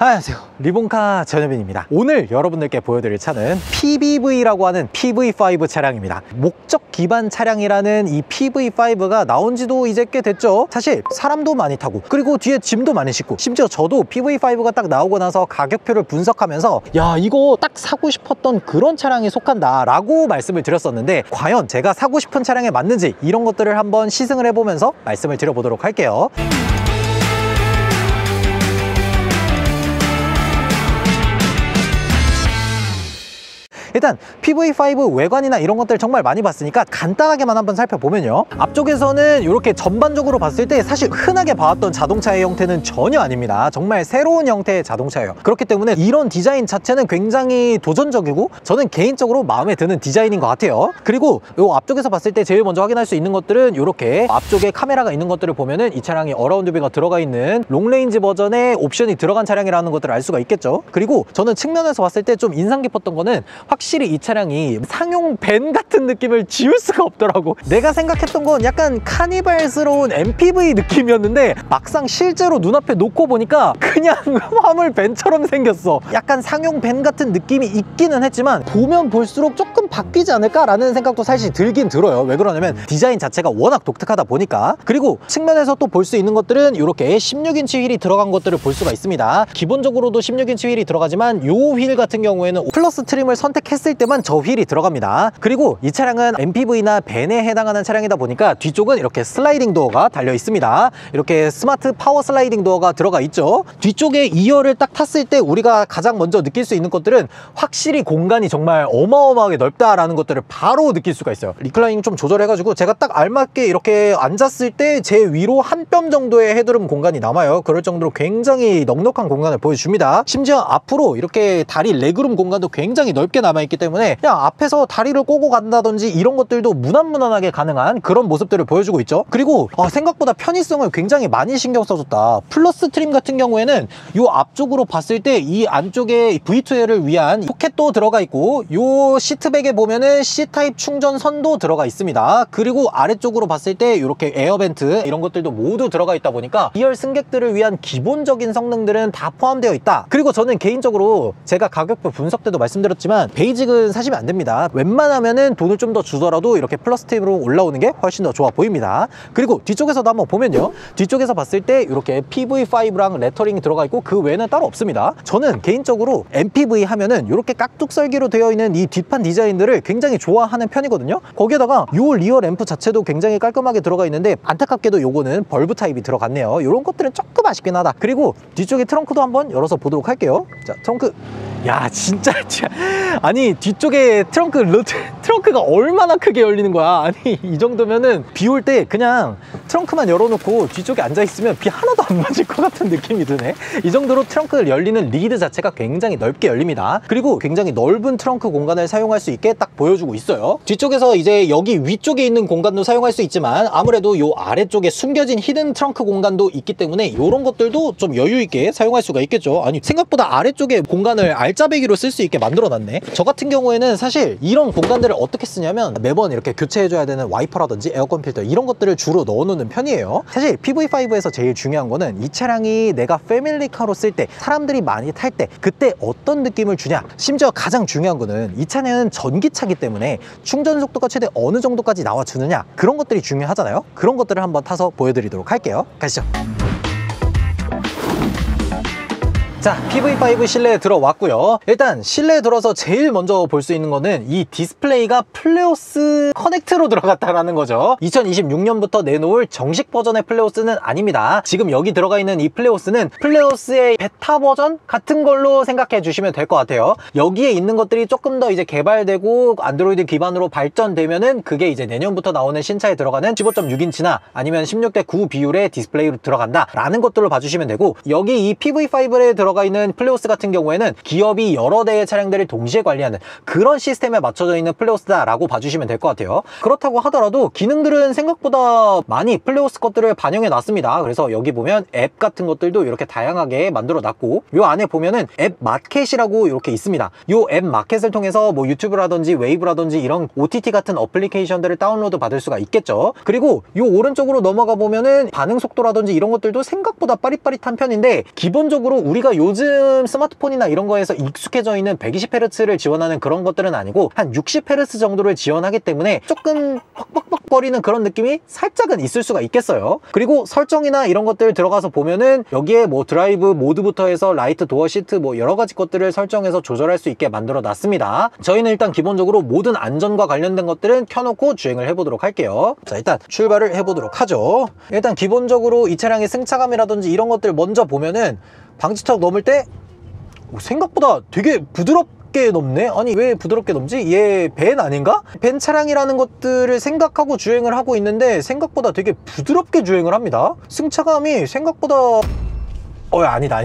안녕하세요, 리본카 전효빈입니다. 오늘 여러분들께 보여드릴 차는 PBV라고 하는 PV5 차량입니다. 목적 기반 차량이라는 이 PV5가 나온 지도 이제 꽤 됐죠. 사실 사람도 많이 타고 그리고 뒤에 짐도 많이 싣고, 심지어 저도 PV5가 딱 나오고 나서 가격표를 분석하면서 야, 이거 딱 사고 싶었던 그런 차량에 속한다 라고 말씀을 드렸었는데, 과연 제가 사고 싶은 차량에 맞는지 이런 것들을 한번 시승을 해보면서 말씀을 드려보도록 할게요. 일단 PV5 외관이나 이런 것들 정말 많이 봤으니까 간단하게만 한번 살펴보면요, 앞쪽에서는 이렇게 전반적으로 봤을 때 사실 흔하게 봐왔던 자동차의 형태는 전혀 아닙니다. 정말 새로운 형태의 자동차예요. 그렇기 때문에 이런 디자인 자체는 굉장히 도전적이고 저는 개인적으로 마음에 드는 디자인인 것 같아요. 그리고 이 앞쪽에서 봤을 때 제일 먼저 확인할 수 있는 것들은 이렇게 앞쪽에 카메라가 있는 것들을 보면은 이 차량이 어라운드 뷰가 들어가 있는 롱레인지 버전의 옵션이 들어간 차량이라는 것들을 알 수가 있겠죠. 그리고 저는 측면에서 봤을 때 좀 인상 깊었던 거는 확실히 이 차량이 상용 밴 같은 느낌을 지울 수가 없더라고. 내가 생각했던 건 약간 카니발스러운 MPV 느낌이었는데 막상 실제로 눈앞에 놓고 보니까 그냥 화물 밴처럼 생겼어. 약간 상용 밴 같은 느낌이 있기는 했지만 보면 볼수록 조금 바뀌지 않을까라는 생각도 사실 들긴 들어요. 왜 그러냐면 디자인 자체가 워낙 독특하다 보니까. 그리고 측면에서 또 볼 수 있는 것들은 이렇게 16인치 휠이 들어간 것들을 볼 수가 있습니다. 기본적으로도 16인치 휠이 들어가지만 이 휠 같은 경우에는 플러스 트림을 선택했을 때만 저 휠이 들어갑니다. 그리고 이 차량은 MPV나 밴에 해당하는 차량이다 보니까 뒤쪽은 이렇게 슬라이딩 도어가 달려 있습니다. 이렇게 스마트 파워 슬라이딩 도어가 들어가 있죠. 뒤쪽에 2열을 딱 탔을 때 우리가 가장 먼저 느낄 수 있는 것들은 확실히 공간이 정말 어마어마하게 넓다라는 것들을 바로 느낄 수가 있어요. 리클라이닝 좀 조절해가지고 제가 딱 알맞게 이렇게 앉았을 때 제 위로 한 뼘 정도의 헤드룸 공간이 남아요. 그럴 정도로 굉장히 넉넉한 공간을 보여줍니다. 심지어 앞으로 이렇게 다리 레그룸 공간도 굉장히 넓게 남아있기 때문에 그냥 앞에서 다리를 꼬고 간다든지 이런 것들도 무난무난하게 가능한 그런 모습들을 보여주고 있죠. 그리고 생각보다 편의성을 굉장히 많이 신경 써줬다. 플러스 트림 같은 경우에는 이 앞쪽으로 봤을 때 이 안쪽에 V2L을 위한 포켓도 들어가 있고, 이 시트백에 보면은 C타입 충전선도 들어가 있습니다. 그리고 아래쪽으로 봤을 때 이렇게 에어벤트 이런 것들도 모두 들어가 있다 보니까 2열 승객들을 위한 기본적인 성능들은 다 포함되어 있다. 그리고 저는 개인적으로 제가 가격표 분석 때도 말씀드렸지만 베이직은 사시면 안 됩니다. 웬만하면은 돈을 좀 더 주더라도 이렇게 플러스 팁으로 올라오는 게 훨씬 더 좋아 보입니다. 그리고 뒤쪽에서도 한번 보면요, 뒤쪽에서 봤을 때 이렇게 PV5랑 레터링이 들어가 있고 그 외에는 따로 없습니다. 저는 개인적으로 MPV 하면은 이렇게 깍둑썰기로 되어 있는 이 뒷판 디자인들을 굉장히 좋아하는 편이거든요. 거기에다가 이 리어 램프 자체도 굉장히 깔끔하게 들어가 있는데 안타깝게도 요거는 벌브 타입이 들어갔네요. 이런 것들은 조금 아쉽긴 하다. 그리고 뒤쪽에 트렁크도 한번 열어서 보도록 할게요. 자, 트렁크. 야, 진짜 아니 뒤쪽에 트렁크가 얼마나 크게 열리는 거야. 아니 이 정도면은 비 올 때 그냥 트렁크만 열어놓고 뒤쪽에 앉아있으면 비 하나도 안 맞을 것 같은 느낌이 드네. 이 정도로 트렁크를 열리는 리드 자체가 굉장히 넓게 열립니다. 그리고 굉장히 넓은 트렁크 공간을 사용할 수 있게 딱 보여주고 있어요. 뒤쪽에서 이제 여기 위쪽에 있는 공간도 사용할 수 있지만 아무래도 요 아래쪽에 숨겨진 히든 트렁크 공간도 있기 때문에 이런 것들도 좀 여유 있게 사용할 수가 있겠죠. 아니 생각보다 아래쪽에 공간을 알짜배기로 쓸 수 있게 만들어 놨네. 저 같은 경우에는 사실 이런 공간들을 어떻게 쓰냐면 매번 이렇게 교체해줘야 되는 와이퍼라든지 에어컨 필터 이런 것들을 주로 넣어놓는 편이에요. 사실 PV5에서 제일 중요한 거는 이 차량이 내가 패밀리카로 쓸 때, 사람들이 많이 탈 때 그때 어떤 느낌을 주냐. 심지어 가장 중요한 거는 이 차량은 전기차기 때문에 충전 속도가 최대 어느 정도까지 나와주느냐, 그런 것들이 중요하잖아요. 그런 것들을 한번 타서 보여드리도록 할게요. 가시죠. 자, PV5 실내에 들어왔고요. 일단 실내에 들어서 제일 먼저 볼 수 있는 거는 이 디스플레이가 플레오스 커넥트로 들어갔다라는 거죠. 2026년부터 내놓을 정식 버전의 플레오스는 아닙니다. 지금 여기 들어가 있는 이 플레오스는 플레오스의 베타 버전 같은 걸로 생각해 주시면 될 것 같아요. 여기에 있는 것들이 조금 더 이제 개발되고 안드로이드 기반으로 발전되면은 그게 이제 내년부터 나오는 신차에 들어가는 15.6인치나 아니면 16대 9 비율의 디스플레이로 들어간다 라는 것들로 봐주시면 되고, 여기 이 PV5에 들어가 있는 플레오스 같은 경우에는 기업이 여러 대의 차량들을 동시에 관리하는 그런 시스템에 맞춰져 있는 플레오스다라고 봐주시면 될 것 같아요. 그렇다고 하더라도 기능들은 생각보다 많이 플레오스 것들을 반영해 놨습니다. 그래서 여기 보면 앱 같은 것들도 이렇게 다양하게 만들어 놨고, 요 안에 보면은 앱 마켓이라고 이렇게 있습니다. 요 앱 마켓을 통해서 뭐 유튜브라든지 웨이브라든지 이런 OTT 같은 어플리케이션들을 다운로드 받을 수가 있겠죠. 그리고 요 오른쪽으로 넘어가 보면은 반응 속도라든지 이런 것들도 생각보다 빠릿빠릿한 편인데, 기본적으로 우리가 요즘 스마트폰이나 이런 거에서 익숙해져 있는 120Hz를 지원하는 그런 것들은 아니고 한 60Hz 정도를 지원하기 때문에 조금 퍽퍽퍽거리는 그런 느낌이 살짝은 있을 수가 있겠어요. 그리고 설정이나 이런 것들 들어가서 보면은 여기에 뭐 드라이브 모드부터 해서 라이트 도어 시트 뭐 여러 가지 것들을 설정해서 조절할 수 있게 만들어 놨습니다. 저희는 일단 기본적으로 모든 안전과 관련된 것들은 켜놓고 주행을 해보도록 할게요. 자, 일단 출발을 해보도록 하죠. 일단 기본적으로 이 차량의 승차감이라든지 이런 것들 먼저 보면은 방지턱 넘을 때 생각보다 되게 부드럽게 넘네? 아니 왜 부드럽게 넘지? 얘 벤 아닌가? 벤 차량이라는 것들을 생각하고 주행을 하고 있는데 생각보다 되게 부드럽게 주행을 합니다. 승차감이 생각보다 아니다.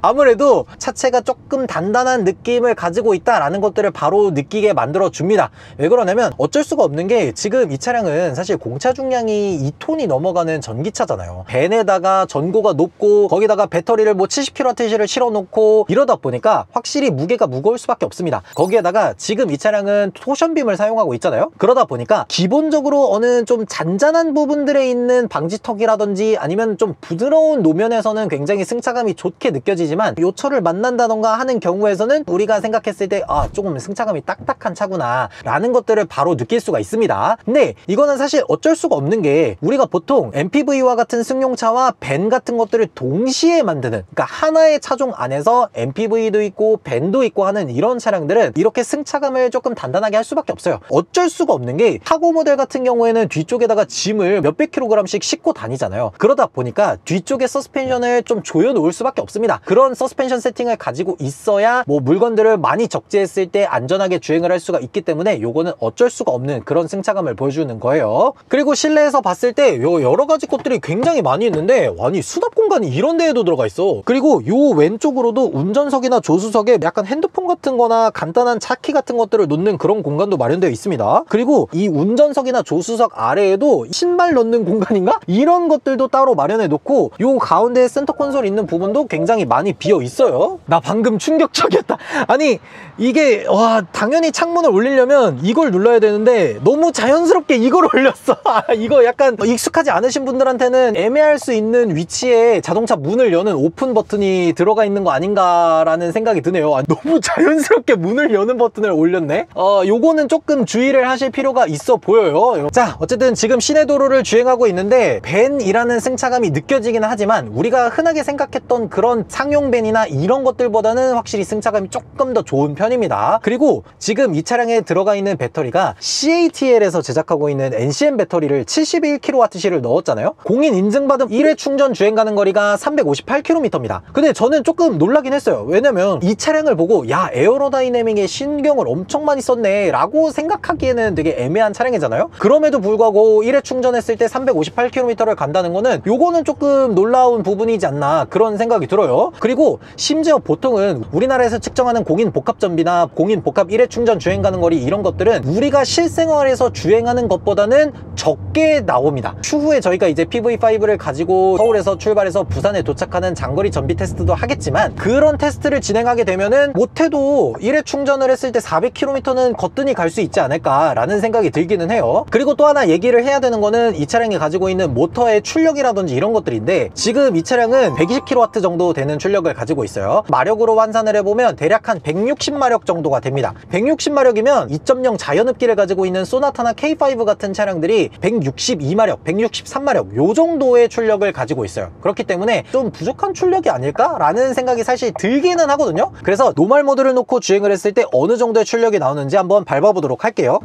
아무래도 차체가 조금 단단한 느낌을 가지고 있다라는 것들을 바로 느끼게 만들어 줍니다. 왜 그러냐면 어쩔 수가 없는 게 지금 이 차량은 사실 공차 중량이 2톤이 넘어가는 전기차잖아요. 벤에다가 전고가 높고 거기다가 배터리를 뭐 70kWh를 실어 놓고 이러다 보니까 확실히 무게가 무거울 수밖에 없습니다. 거기에다가 지금 이 차량은 토션빔을 사용하고 있잖아요. 그러다 보니까 기본적으로 어느 좀 잔잔한 부분들에 있는 방지턱이라든지 아니면 좀 부드러운 노면에서는 굉장히 승차감이 좋게 느껴지지만 요철을 만난다던가 하는 경우에서는 우리가 생각했을 때 조금 승차감이 딱딱한 차구나 라는 것들을 바로 느낄 수가 있습니다. 근데 이거는 사실 어쩔 수가 없는 게 우리가 보통 MPV와 같은 승용차와 벤 같은 것들을 동시에 만드는, 그러니까 하나의 차종 안에서 MPV도 있고 벤도 있고 하는 이런 차량들은 이렇게 승차감을 조금 단단하게 할 수밖에 없어요. 어쩔 수가 없는 게 카고 모델 같은 경우에는 뒤쪽에다가 짐을 몇백 킬로그램씩 싣고 다니잖아요. 그러다 보니까 뒤쪽에 서스펜션을 좀 조여놓을 수밖에 없습니다. 그런 서스펜션 세팅을 가지고 있어야 뭐 물건들을 많이 적재했을 때 안전하게 주행을 할 수가 있기 때문에 요거는 어쩔 수가 없는 그런 승차감을 보여주는 거예요. 그리고 실내에서 봤을 때 여러 가지 것들이 굉장히 많이 있는데 아니 수납 공간이 이런 데에도 들어가 있어. 그리고 요 왼쪽으로도 운전석이나 조수석에 약간 핸드폰 같은 거나 간단한 차키 같은 것들을 놓는 그런 공간도 마련되어 있습니다. 그리고 이 운전석이나 조수석 아래에도 신발 넣는 공간인가? 이런 것들도 따로 마련해 놓고 요 가운데 센터 콘솔 있는 부분도 굉장히 많이 비어 있어요. 나 방금 충격적이었다. 아니 이게 당연히 창문을 올리려면 이걸 눌러야 되는데 너무 자연스럽게 이걸 올렸어. 이거 약간 익숙하지 않으신 분들한테는 애매할 수 있는 위치에 자동차 문을 여는 오픈 버튼이 들어가 있는 거 아닌가라는 생각이 드네요. 너무 자연스럽게 문을 여는 버튼을 올렸네. 요거는 조금 주의를 하실 필요가 있어 보여요. 자, 어쨌든 지금 시내도로를 주행하고 있는데 벤이라는 승차감이 느껴지기는 하지만 우리가 흔하게 생각했던 그런 상용 벤이나 이런 것들보다는 확실히 승차감이 조금 더 좋은 편입니다. 그리고 지금 이 차량에 들어가 있는 배터리가 CATL에서 제작하고 있는 NCM 배터리를 71kWh를 넣었잖아요. 공인 인증받은 1회 충전 주행 가는 거리가 358km입니다. 근데 저는 조금 놀라긴 했어요. 왜냐면 이 차량을 보고 야 에어로다이내믹에 신경을 엄청 많이 썼네 라고 생각하기에는 되게 애매한 차량이잖아요. 그럼에도 불구하고 1회 충전했을 때 358km를 간다는 거는 요거는 조금 놀라운 부분이지 않나 그런 생각이 들어요. 그리고 심지어 보통은 우리나라에서 측정하는 공인 복합 전비나 공인 복합 1회 충전 주행 가는 거리 이런 것들은 우리가 실생활에서 주행하는 것보다는 적게 나옵니다. 추후에 저희가 이제 PV5를 가지고 서울에서 출발해서 부산에 도착하는 장거리 전비 테스트도 하겠지만 그런 테스트를 진행하게 되면은 못해도 1회 충전을 했을 때 400km는 거뜬히 갈 수 있지 않을까 라는 생각이 들기는 해요. 그리고 또 하나 얘기를 해야 되는 거는 이 차량이 가지고 있는 모터의 출력이라든지 이런 것들인데 지금 이 차량은 120kW 정도 되는 출력을 가지고 있어요. 마력으로 환산을 해보면 대략 한 160마력 정도가 됩니다. 160마력이면 2.0 자연흡기를 가지고 있는 소나타나 K5 같은 차량들이 162마력, 163마력 요 정도의 출력을 가지고 있어요. 그렇기 때문에 좀 부족한 출력이 아닐까? 라는 생각이 사실 들기는 하거든요. 그래서 노멀 모드를 놓고 주행을 했을 때 어느 정도의 출력이 나오는지 한번 밟아보도록 할게요.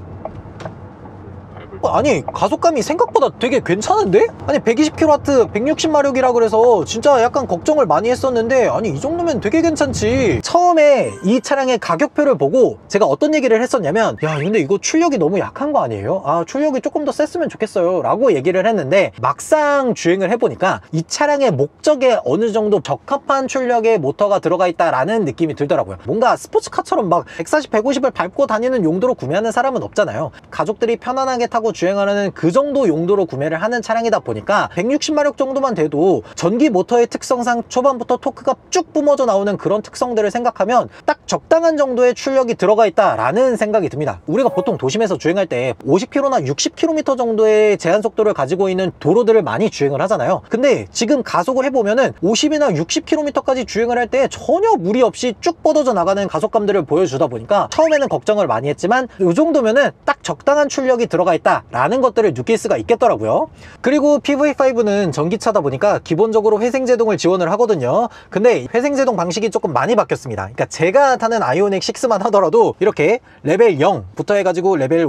아니 가속감이 생각보다 되게 괜찮은데? 아니 120kW 160마력이라 그래서 진짜 약간 걱정을 많이 했었는데 아니 이 정도면 되게 괜찮지. 처음에 이 차량의 가격표를 보고 제가 어떤 얘기를 했었냐면 야 근데 이거 출력이 너무 약한 거 아니에요? 출력이 조금 더 셌으면 좋겠어요 라고 얘기를 했는데 막상 주행을 해보니까 이 차량의 목적에 어느 정도 적합한 출력의 모터가 들어가 있다라는 느낌이 들더라고요. 뭔가 스포츠카처럼 막 140, 150을 밟고 다니는 용도로 구매하는 사람은 없잖아요. 가족들이 편안하게 타고 타고 주행하는 그 정도 용도로 구매를 하는 차량이다 보니까 160마력 정도만 돼도 전기 모터의 특성상 초반부터 토크가 쭉 뿜어져 나오는 그런 특성들을 생각하면 딱 적당한 정도의 출력이 들어가 있다라는 생각이 듭니다. 우리가 보통 도심에서 주행할 때 50km나 60km 정도의 제한 속도를 가지고 있는 도로들을 많이 주행을 하잖아요. 근데 지금 가속을 해보면은 50이나 60km까지 주행을 할 때 전혀 무리 없이 쭉 뻗어져 나가는 가속감들을 보여주다 보니까 처음에는 걱정을 많이 했지만 이 정도면은 딱 적당한 출력이 들어가 있다라는 것들을 느낄 수가 있겠더라고요. 그리고 PV5는 전기차다 보니까 기본적으로 회생제동을 지원을 하거든요. 근데 회생제동 방식이 조금 많이 바뀌었습니다. 그러니까 제가 타는 아이오닉 6만 하더라도 이렇게 레벨 0부터 해가지고 레벨 1,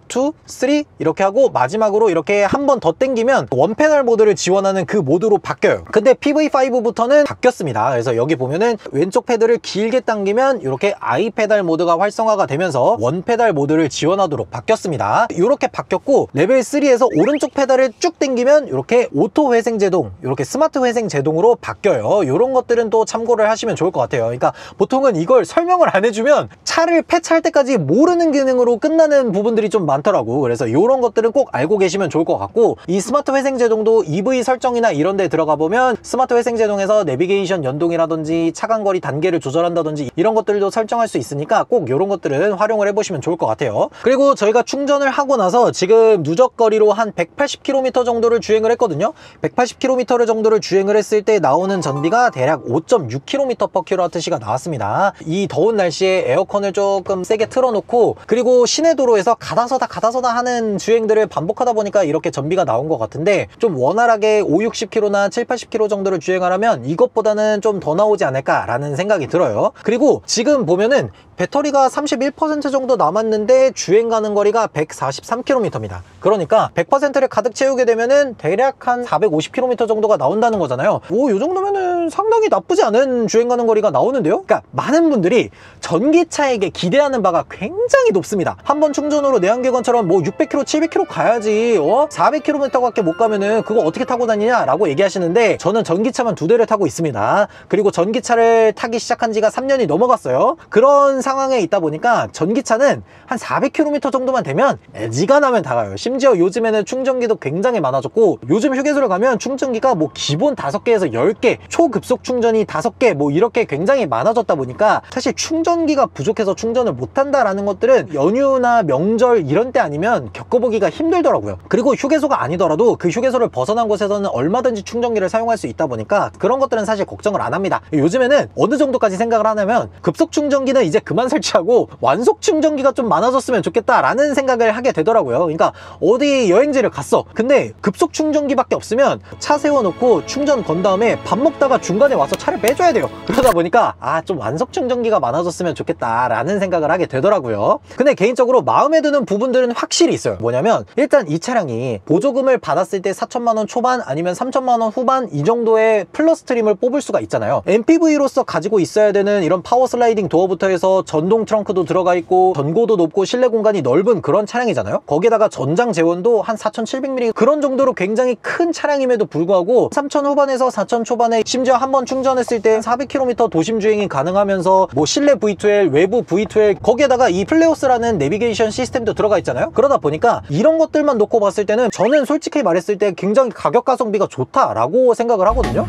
2, 3 이렇게 하고 마지막으로 이렇게 한 번 더 당기면 원페달 모드를 지원하는 그 모드로 바뀌어요. 근데 PV5부터는 바뀌었습니다. 그래서 여기 보면은 왼쪽 패드를 길게 당기면 이렇게 I 페달 모드가 활성화가 되면서 원페달 모드를 지원하도록 바뀌었습니다. 이렇게 바뀌었고 레벨 3에서 오른쪽 페달을 쭉 당기면 이렇게 오토 회생 제동, 이렇게 스마트 회생 제동으로 바뀌어요. 이런 것들은 또 참고를 하시면 좋을 것 같아요. 그러니까 보통은 이걸 설명을 안 해주면 차를 폐차할 때까지 모르는 기능으로 끝나는 부분들이 좀 많더라고. 그래서 이런 것들은 꼭 알고 계시면 좋을 것 같고, 이 스마트 회생제동도 EV 설정이나 이런 데 들어가 보면 스마트 회생제동에서 내비게이션 연동이라든지 차간거리 단계를 조절한다든지 이런 것들도 설정할 수 있으니까 꼭 이런 것들은 활용을 해보시면 좋을 것 같아요. 그리고 저희가 충전을 하고 나서 지금 누적거리로 한 180km 정도를 주행을 했거든요. 180km 정도를 주행을 했을 때 나오는 전비가 대략 5.6km/kWh가 나왔습니다. 이 더운 날씨에 에어컨을 조금 세게 틀어놓고, 그리고 시내 도로에서 가다서다 하는 주행들을 반복하다 보니까 이렇게 전비가 나온 것 같은데, 좀 원활하게 5, 60km나 7, 80km 정도를 주행하려면 이것보다는 좀 더 나오지 않을까 라는 생각이 들어요. 그리고 지금 보면은 배터리가 31% 정도 남았는데 주행 가는 거리가 143km입니다. 그러니까 100%를 가득 채우게 되면은 대략 한 450km 정도가 나온다는 거잖아요. 오, 이 정도면은 상당히 나쁘지 않은 주행 가는 거리가 나오는데요. 그러니까 많은 분들이 전기차에게 기대하는 바가 굉장히 높습니다. 한번 충전으로 내연기관처럼 뭐 600km, 700km 가야지 400km밖에 못 가면은 그거 어떻게 타고 다니냐 라고 얘기하시는데, 저는 전기차만 2대를 타고 있습니다. 그리고 전기차를 타기 시작한 지가 3년이 넘어갔어요. 그런 상황에 있다 보니까 전기차는 한 400km 정도만 되면 애지간하면 다 가요. 심지어 요즘에는 충전기도 굉장히 많아졌고, 요즘 휴게소를 가면 충전기가 뭐 기본 5개에서 10개, 초급속 충전이 5개 뭐 이렇게 굉장히 많아졌다 보니까 사실 충전기가 부족해서 충전을 못한다라는 것들은 연휴나 명절 이런 때 아니면 겪어보기가 힘들더라고요. 그리고 휴게소가 아니더라도 그 휴게소를 벗어난 곳에서는 얼마든지 충전기를 사용할 수 있다 보니까 그런 것들은 사실 걱정을 안 합니다. 요즘에는 어느 정도까지 생각을 하냐면, 급속 충전기는 이제 그만 설치하고 완속 충전기가 좀 많아졌으면 좋겠다라는 생각을 하게 되더라고요. 그러니까 어디 여행지를 갔어. 근데 급속 충전기밖에 없으면 차 세워놓고 충전 건 다음에 밥 먹다가 중간에 와서 차를 빼줘야 돼요. 그러다 보니까 좀 완속 충전기가 많아졌으면 좋겠다라는 생각을 하게 되더라고요. 근데 개인적으로 마음에 드는 부분들은 확실히 있어요. 뭐냐면, 일단 이 차량이 보조금을 받았을 때 4천만 원 초반 아니면 3천만 원 후반 이 정도의 플러스 트림을 뽑을 수가 있잖아요. MPV로서 가지고 있어야 되는 이런 파워 슬라이딩 도어부터 해서 전동 트렁크도 들어가 있고 전고도 높고 실내 공간이 넓은 그런 차량이잖아요. 거기에다가 전장 제원도 한 4700mm 그런 정도로 굉장히 큰 차량임에도 불구하고 3000 후반에서 4000 초반에 심지어 한번 충전했을 때 400km 도심 주행이 가능하면서 뭐 실내 V2L, 외부 V2L, 거기에다가 이 플레오스라는 내비게이션 시스템도 들어가 있잖아요. 그러다 보니까 이런 것들만 놓고 봤을 때는 저는 솔직히 말했을 때 굉장히 가격 가성비가 좋다라고 생각을 하거든요.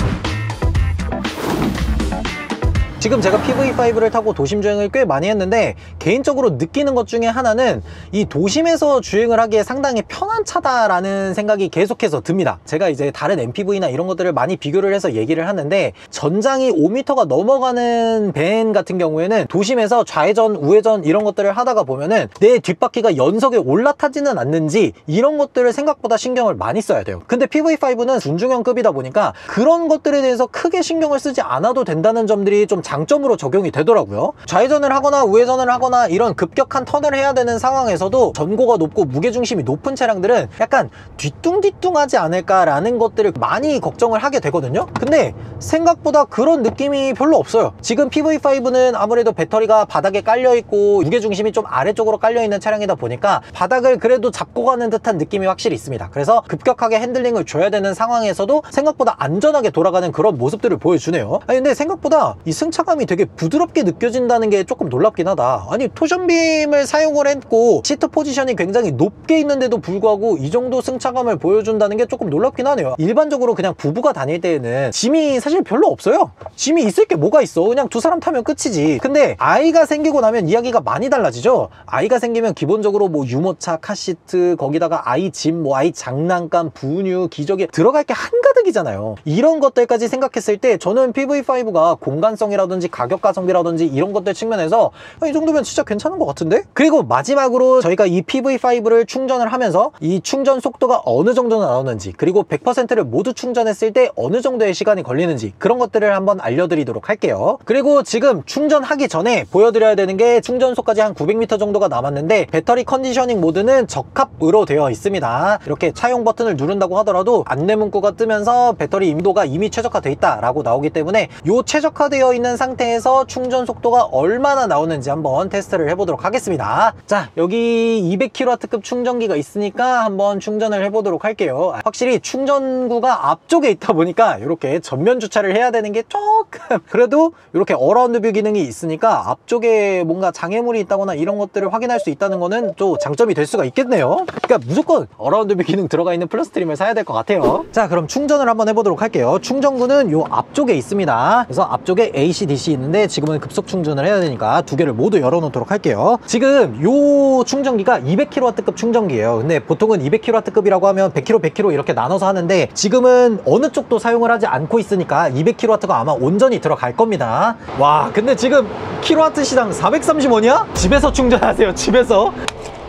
지금 제가 PV5를 타고 도심 주행을 꽤 많이 했는데, 개인적으로 느끼는 것 중에 하나는 이 도심에서 주행을 하기에 상당히 편한 차다라는 생각이 계속해서 듭니다. 제가 이제 다른 MPV나 이런 것들을 많이 비교를 해서 얘기를 하는데, 전장이 5m가 넘어가는 밴 같은 경우에는 도심에서 좌회전, 우회전 이런 것들을 하다가 보면은 내 뒷바퀴가 연석에 올라타지는 않는지 이런 것들을 생각보다 신경을 많이 써야 돼요. 근데 PV5는 준중형급이다 보니까 그런 것들에 대해서 크게 신경을 쓰지 않아도 된다는 점들이 좀 장점으로 적용이 되더라고요. 좌회전을 하거나 우회전을 하거나 이런 급격한 턴을 해야 되는 상황에서도 전고가 높고 무게중심이 높은 차량들은 약간 뒤뚱뒤뚱하지 않을까라는 것들을 많이 걱정을 하게 되거든요. 근데 생각보다 그런 느낌이 별로 없어요. 지금 PV5는 아무래도 배터리가 바닥에 깔려있고 무게중심이 좀 아래쪽으로 깔려있는 차량이다 보니까 바닥을 그래도 잡고 가는 듯한 느낌이 확실히 있습니다. 그래서 급격하게 핸들링을 줘야 되는 상황에서도 생각보다 안전하게 돌아가는 그런 모습들을 보여주네요. 근데 생각보다 이 승차 승차감이 되게 부드럽게 느껴진다는 게 조금 놀랍긴 하다. 아니 토션빔을 사용을 했고 시트 포지션이 굉장히 높게 있는데도 불구하고 이 정도 승차감을 보여준다는 게 조금 놀랍긴 하네요. 일반적으로 그냥 부부가 다닐 때에는 짐이 사실 별로 없어요. 짐이 있을 게 뭐가 있어. 그냥 두 사람 타면 끝이지. 근데 아이가 생기고 나면 이야기가 많이 달라지죠. 아이가 생기면 기본적으로 뭐 유모차, 카시트, 거기다가 아이 짐, 뭐 아이 장난감, 분유, 기저귀 들어갈 게 한가득이잖아요. 이런 것들까지 생각했을 때 저는 PV5가 공간성이라든지 가격 가성비라든지 이런 것들 측면에서 이 정도면 진짜 괜찮은 것 같은데? 그리고 마지막으로 저희가 이 PV5를 충전을 하면서 이 충전 속도가 어느 정도 나오는지, 그리고 100%를 모두 충전했을 때 어느 정도의 시간이 걸리는지 그런 것들을 한번 알려드리도록 할게요. 그리고 지금 충전하기 전에 보여드려야 되는 게 충전소까지 한 900m 정도가 남았는데 배터리 컨디셔닝 모드는 적합으로 되어 있습니다. 이렇게 차용 버튼을 누른다고 하더라도 안내 문구가 뜨면서 배터리 임도가 이미 최적화되어 있다 라고 나오기 때문에 이 최적화되어 있는 상태에서 충전 속도가 얼마나 나오는지 한번 테스트를 해보도록 하겠습니다. 자, 여기 200kW급 충전기가 있으니까 한번 충전을 해보도록 할게요. 확실히 충전구가 앞쪽에 있다 보니까 이렇게 전면 주차를 해야 되는 게 조금 그래도 이렇게 어라운드 뷰 기능이 있으니까 앞쪽에 뭔가 장애물이 있다거나 이런 것들을 확인할 수 있다는 거는 좀 장점이 될 수가 있겠네요. 그러니까 무조건 어라운드 뷰 기능 들어가 있는 플러스트림을 사야 될 것 같아요. 자, 그럼 충전을 한번 해보도록 할게요. 충전구는 요 앞쪽에 있습니다. 그래서 앞쪽에 AC, DC 있는데 지금은 급속 충전을 해야 되니까 두 개를 모두 열어놓도록 할게요. 지금 요 충전기가 200kW급 충전기예요. 근데 보통은 200kW급이라고 하면 100kW, 100kW 이렇게 나눠서 하는데 지금은 어느 쪽도 사용을 하지 않고 있으니까 200kW가 아마 온전히 들어갈 겁니다. 와, 근데 지금 킬로와트 시당 430원이야? 집에서 충전하세요, 집에서.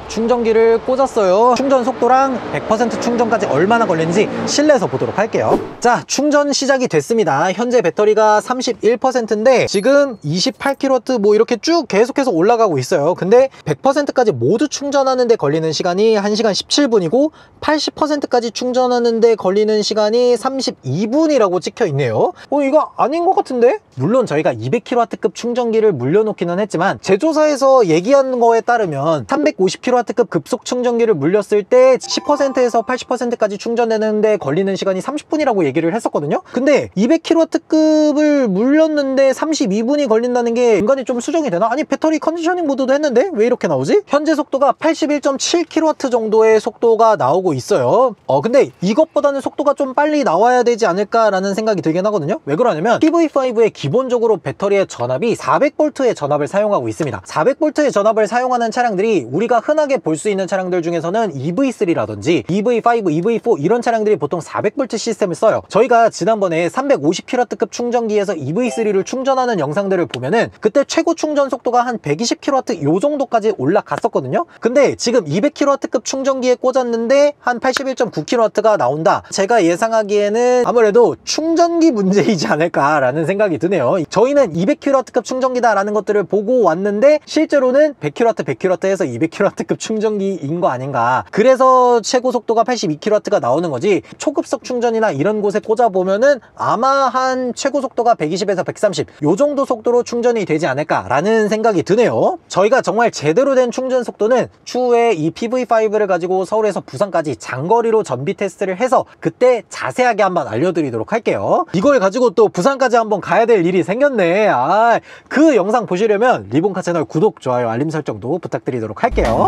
충전기를 꽂았어요. 충전 속도랑 100% 충전까지 얼마나 걸리는지 실내에서 보도록 할게요. 자, 충전 시작이 됐습니다. 현재 배터리가 31%인데 지금 28kW 뭐 이렇게 쭉 계속해서 올라가고 있어요. 근데 100%까지 모두 충전하는데 걸리는 시간이 1시간 17분이고 80%까지 충전하는데 걸리는 시간이 32분이라고 찍혀 있네요. 이거 아닌 것 같은데? 물론 저희가 200kW급 충전기를 물려놓기는 했지만 제조사에서 얘기한 거에 따르면 350kW급 급속 충전기를 물렸을 때 10%에서 80%까지 충전되는데 걸리는 시간이 30분이라고 얘기를 했었거든요. 근데 200kW급을 물렸는데 32분이 걸린다는 게 인간이 좀 수정이 되나? 아니 배터리 컨디셔닝 모드도 했는데 왜 이렇게 나오지? 현재 속도가 81.7kW 정도의 속도가 나오고 있어요. 근데 이것보다는 속도가 좀 빨리 나와야 되지 않을까라는 생각이 들긴 하거든요. 왜 그러냐면 PV5의 기본적으로 배터리의 전압이 400V의 전압을 사용하고 있습니다. 400V의 전압을 사용하는 차량들이 우리가 흔하게 볼 수 있는 차량들 중에서는 EV3라든지 EV5, EV4 이런 차량들이 보통 400V 시스템을 써요. 저희가 지난번에 350kW급 충전기에서 EV3를 충전하는 영상들을 보면은 그때 최고 충전 속도가 한 120kW 요 정도까지 올라갔었거든요. 근데 지금 200kW급 충전기에 꽂았는데 한 81.9kW가 나온다. 제가 예상하기에는 아무래도 충전기 문제이지 않을까라는 생각이 드네요. 저희는 200kW급 충전기다라는 것들을 보고 왔는데 실제로는 100kW, 100kW에서 200kW급 충전기인 거 아닌가. 그래서 최고 속도가 82kW가 나오는 거지 초급속 충전이나 이런 곳에 꽂아보면은 아마 한 최고 속도가 120에서 130 요 정도 속도로 충전이 되지 않을까라는 생각이 드네요. 저희가 정말 제대로 된 충전 속도는 추후에 이 PV5를 가지고 서울에서 부산까지 장거리로 전비 테스트를 해서 그때 자세하게 한번 알려드리도록 할게요. 이걸 가지고 또 부산까지 한번 가야 될 일이 생겼네. 그 영상 보시려면 리본카 채널 구독, 좋아요, 알림 설정도 부탁드리도록 할게요.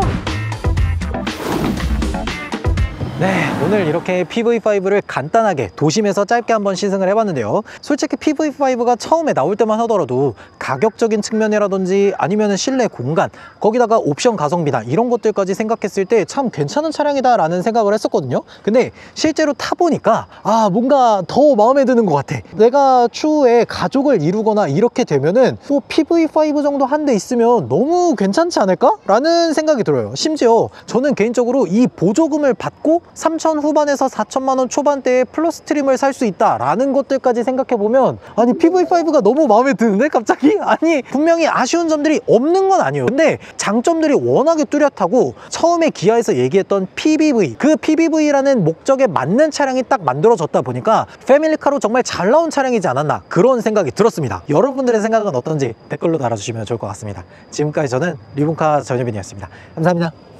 네, 오늘 이렇게 PV5를 간단하게 도심에서 짧게 한번 시승을 해봤는데요. 솔직히 PV5가 처음에 나올 때만 하더라도 가격적인 측면이라든지 아니면 실내 공간, 거기다가 옵션 가성비나 이런 것들까지 생각했을 때 참 괜찮은 차량이다 라는 생각을 했었거든요. 근데 실제로 타보니까 뭔가 더 마음에 드는 것 같아. 내가 추후에 가족을 이루거나 이렇게 되면은 뭐 PV5 정도 한 대 있으면 너무 괜찮지 않을까? 라는 생각이 들어요. 심지어 저는 개인적으로 이 보조금을 받고 3천 후반에서 4천만 원 초반대에 플러스트림을 살 수 있다라는 것들까지 생각해보면 아니 PV5가 너무 마음에 드는데 갑자기? 아니 분명히 아쉬운 점들이 없는 건 아니에요. 근데 장점들이 워낙에 뚜렷하고 처음에 기아에서 얘기했던 PBV, 그 PBV라는 목적에 맞는 차량이 딱 만들어졌다 보니까 패밀리카로 정말 잘 나온 차량이지 않았나 그런 생각이 들었습니다. 여러분들의 생각은 어떤지 댓글로 달아주시면 좋을 것 같습니다. 지금까지 저는 리본카 전유빈이었습니다. 감사합니다.